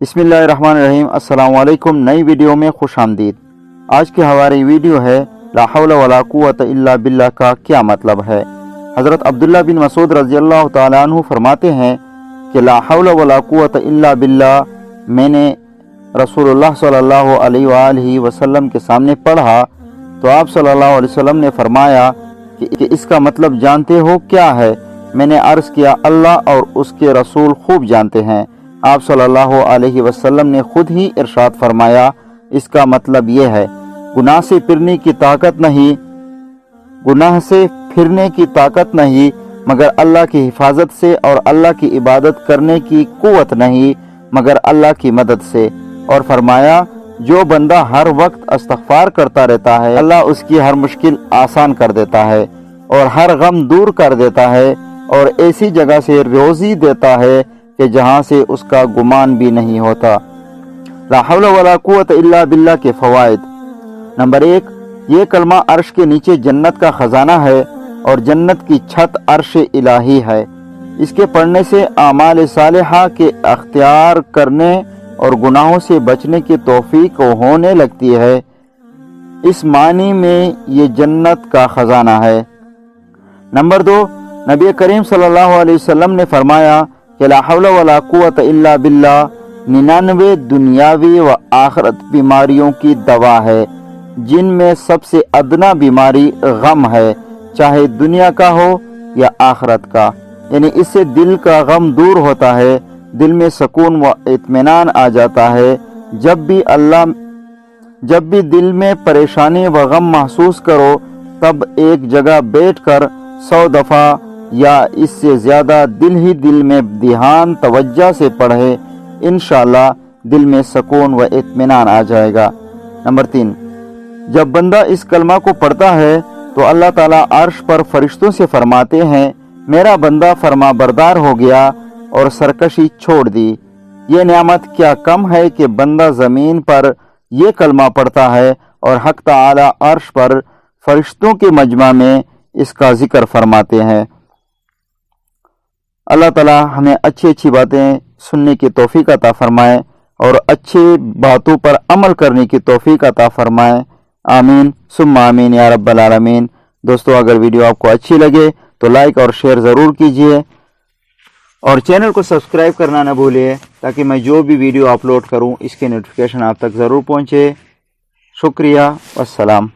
بسم اللہ الرحمن الرحیم۔ السلام علیکم، نئی ویڈیو میں خوش آمدید۔ آج کی ہماری ویڈیو ہے لاحول ولا قوت الا باللہ کا کیا مطلب ہے۔ حضرت عبداللہ بن مسعود رضی اللہ تعالیٰ عنہ فرماتے ہیں کہ لا حول ولا قوت الا باللہ میں نے رسول اللہ صلی اللہ علیہ وآلہ وسلم کے سامنے پڑھا تو آپ صلی اللہ علیہ وسلم نے فرمایا کہ اس کا مطلب جانتے ہو کیا ہے؟ میں نے عرض کیا اللہ اور اس کے رسول خوب جانتے ہیں۔ آپ صلی اللہ علیہ وسلم نے خود ہی ارشاد فرمایا اس کا مطلب یہ ہے گناہ سے پھرنے کی طاقت نہیں مگر اللہ کی حفاظت سے، اور اللہ کی عبادت کرنے کی قوت نہیں مگر اللہ کی مدد سے، اور فرمایا جو بندہ ہر وقت استغفار کرتا رہتا ہے اللہ اس کی ہر مشکل آسان کر دیتا ہے اور ہر غم دور کر دیتا ہے اور ایسی جگہ سے روزی دیتا ہے کہ جہاں سے اس کا گمان بھی نہیں ہوتا۔ لا حول ولا قوت الا باللہ کے فوائد۔ نمبر 1، یہ کلمہ عرش کے نیچے جنت کا خزانہ ہے اور جنت کی چھت عرش الہی ہے۔ اس کے پڑھنے سے اعمال صالحہ کے اختیار کرنے اور گناہوں سے بچنے کی توفیق ہونے لگتی ہے۔ اس معنی میں یہ جنت کا خزانہ ہے۔ نمبر 2، نبی کریم صلی اللہ علیہ وسلم نے فرمایا کہ لا حول ولا قوت الا باللہ 99 دنیاوی و آخرت بیماریوں کی دوا ہے، جن میں سب سے ادنا بیماری غم ہے، چاہے دنیا کا ہو یا آخرت کا۔ یعنی اس سے دل کا غم دور ہوتا ہے، دل میں سکون و اطمینان آ جاتا ہے۔ جب بھی دل میں پریشانی و غم محسوس کرو تب ایک جگہ بیٹھ کر 100 دفعہ یا اس سے زیادہ دل میں دھیان توجہ سے پڑھے، انشاءاللہ دل میں سکون و اطمینان آ جائے گا۔ نمبر 3، جب بندہ اس کلمہ کو پڑھتا ہے تو اللہ تعالیٰ عرش پر فرشتوں سے فرماتے ہیں میرا بندہ فرما بردار ہو گیا اور سرکشی چھوڑ دی۔ یہ نعمت کیا کم ہے کہ بندہ زمین پر یہ کلمہ پڑھتا ہے اور حق تعالیٰ عرش پر فرشتوں کے مجمع میں اس کا ذکر فرماتے ہیں۔ اللہ تعالیٰ ہمیں اچھی باتیں سننے کی توفیق عطا فرمائے اور اچھی باتوں پر عمل کرنے کی توفیق عطا فرمائے۔ آمین ثم آمین یا رب العالمین۔ دوستو، اگر ویڈیو آپ کو اچھی لگے تو لائک اور شیئر ضرور کیجیے اور چینل کو سبسکرائب کرنا نہ بھولیے تاکہ میں جو بھی ویڈیو اپلوڈ کروں اس کے نوٹیفیکیشن آپ تک ضرور پہنچے۔ شکریہ، والسلام۔